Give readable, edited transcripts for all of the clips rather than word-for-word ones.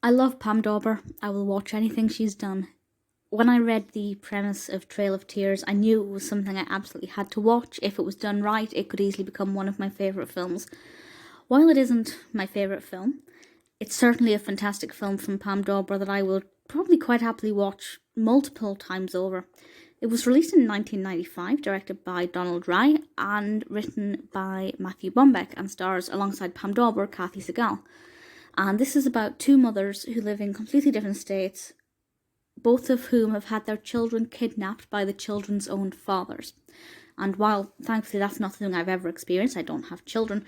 I love Pam Dawber. I will watch anything she's done. When I read the premise of Trail of Tears, I knew it was something I absolutely had to watch. If it was done right, it could easily become one of my favourite films. While it isn't my favourite film, it's certainly a fantastic film from Pam Dawber that I will probably quite happily watch multiple times over. It was released in 1995, directed by Donald Rye, and written by Matthew Bombeck, and stars alongside Pam Dawber, Katey Sagal. And this is about two mothers who live in completely different states, both of whom have had their children kidnapped by the children's own fathers. And while thankfully that's not something I've ever experienced, I don't have children,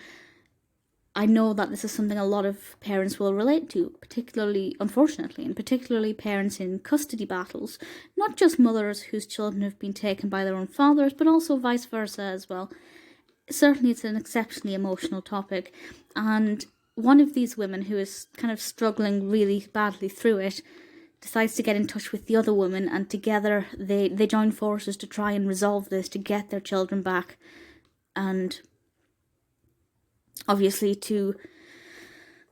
I know that this is something a lot of parents will relate to, particularly, unfortunately, and particularly parents in custody battles, not just mothers whose children have been taken by their own fathers, but also vice versa as well. Certainly it's an exceptionally emotional topic, and one of these women, who is kind of struggling really badly through it, decides to get in touch with the other woman, and together they join forces to try and resolve this, to get their children back, and obviously to,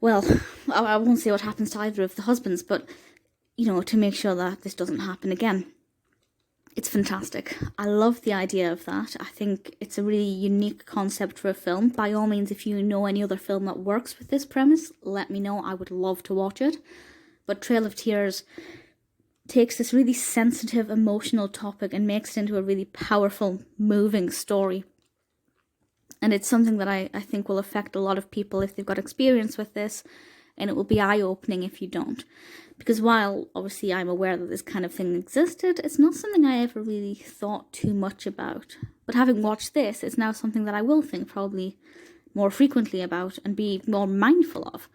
well, I won't say what happens to either of the husbands, but, to make sure that this doesn't happen again. It's fantastic. I love the idea of that. I think it's a really unique concept for a film. By all means, if you know any other film that works with this premise, let me know. I would love to watch it. But Trail of Tears takes this really sensitive, emotional topic and makes it into a really powerful, moving story. And it's something that I think will affect a lot of people if they've got experience with this, and it will be eye-opening if you don't. Because while, obviously, I'm aware that this kind of thing existed, it's not something I ever really thought too much about. But having watched this, it's now something that I will think probably more frequently about and be more mindful of.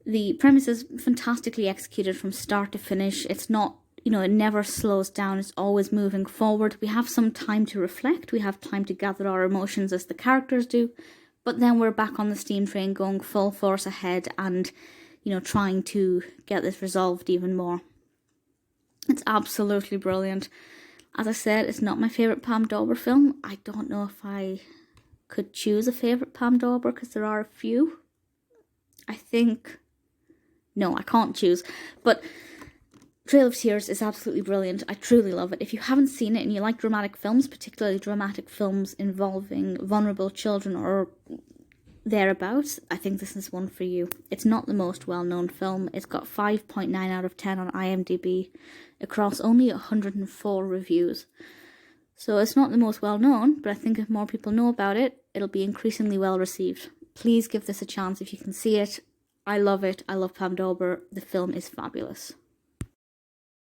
The premise is fantastically executed from start to finish. It's not, it never slows down. It's always moving forward. We have some time to reflect. We have time to gather our emotions as the characters do. But then we're back on the steam train going full force ahead and, trying to get this resolved even more. It's absolutely brilliant. As I said, it's not my favourite Pam Dawber film. I don't know if I could choose a favourite Pam Dawber because there are a few. No, I can't choose. But Trail of Tears is absolutely brilliant. I truly love it. If you haven't seen it and you like dramatic films, particularly dramatic films involving vulnerable children or thereabouts, I think this is one for you. It's not the most well-known film. It's got 5.9 out of 10 on IMDb across only 104 reviews. So it's not the most well-known, but I think if more people know about it, it'll be increasingly well-received. Please give this a chance if you can see it. I love it. I love Pam Dawber. The film is fabulous.